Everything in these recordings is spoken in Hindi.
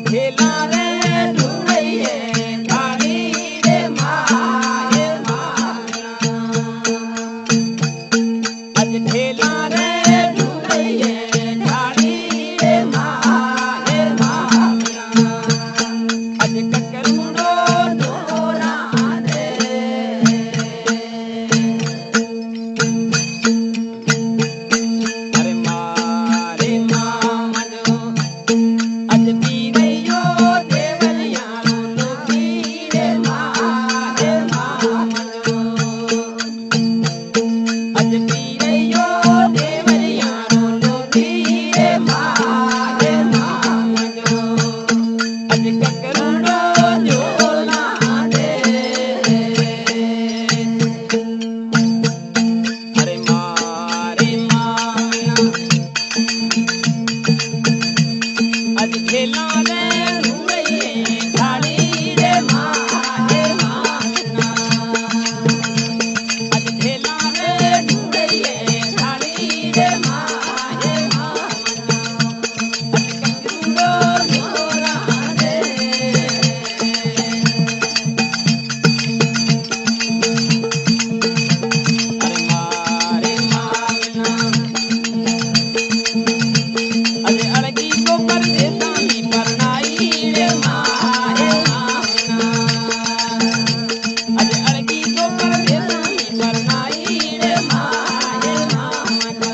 ढेला रे ढूंढइए ढाली रे माए माया अज ढेला रे ढूंढइए ढाली रे माए माया अज ककरूड़ो ढोरा रे अरे मारे मामनो अज पीरयो देवरिया लो पीरे मारे मामनो अज पीरयो देवरिया लो पीरे मारे मामनो अज ककरूड़ो झोला दे अरे मारे मामना अज ढेला रे ढूंढइए ढाली रे माए मामना अज ढेला रे ढूंढइए ढाली रे माए मामना अज ककरूड़ो झोला दे अरे मारे मामना अरे अड़गी को परदेसानी परनाई रे माए मामना अरे अड़गी को परदेसानी परनाई रे माए मामना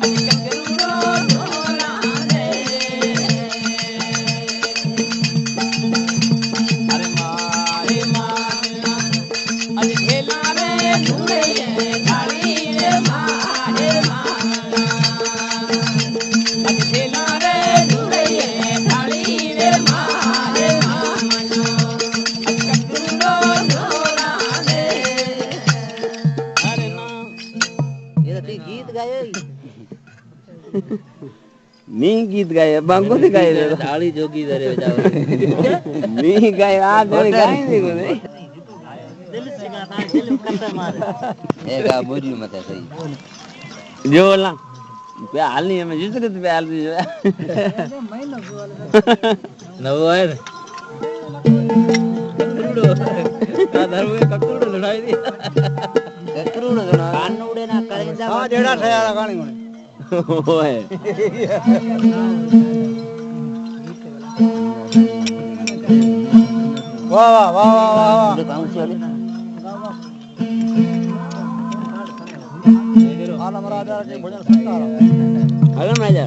अज ककरूड़ो झोला दे अरे मारे मामना अज ढेला रे ढूंढइए ढाली रे माए मामना अज ढेला रे ढूंढइए ढाली रे माए मामनो अज ककरूड़ो झोला दे अरे ना ये तो गीत गाए मी गीत गाए बांगो ने गाए रे डाली जोगी दरे जाओ मी गाए आ जोड़ी गाए देखो नहीं दिल से गाता दिल करता मार एक आ बोली मत सही जो बोला पे हाल नहीं है मैं जिस पे हाल नहीं है नवो है ककरूड़ो का धर्म में ककरूड़ो लड़ाई दी ककरूड़ो कानूड़े ना करेंदा हां जेड़ा ठयारा गाणी कोने ओए वाह वाह वाह वाह वाह गांव चले आलम राजा के भजन सुनता रहो अगर मैं जा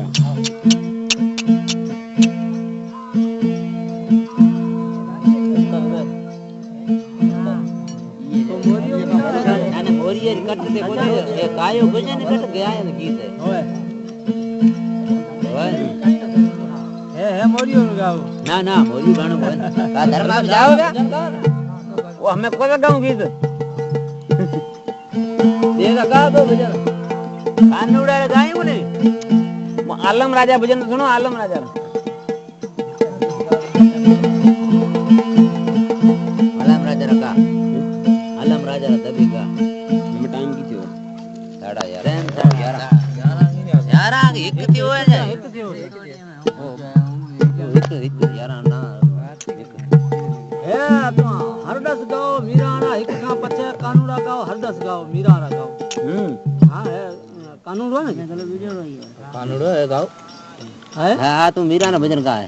नाने मोरियर कट दे बोले ये कायो भजन कट गया है गीत है होए ओए हे मोरियो गाओ ना ना मोरी गाणो बोल का धर्म आप जाओगे वो हमें कोई गाऊं गीत ये गा दो भजन कानूड़ा गाए ने आलम राजा भजन सुनो आलम राजा आलम राजा दबी का हमें टाइम की थी साढ़ा 11 एक थी हो जाए एक यारा ना हे तो हरदस गाओ मीराना एक का पछे कानूड़ा गाओ हरदस गाओ मीराना गाओ हां है कानूड़ है ना कानूड़ो है गाओ है हां तू मीरा ना भजन का है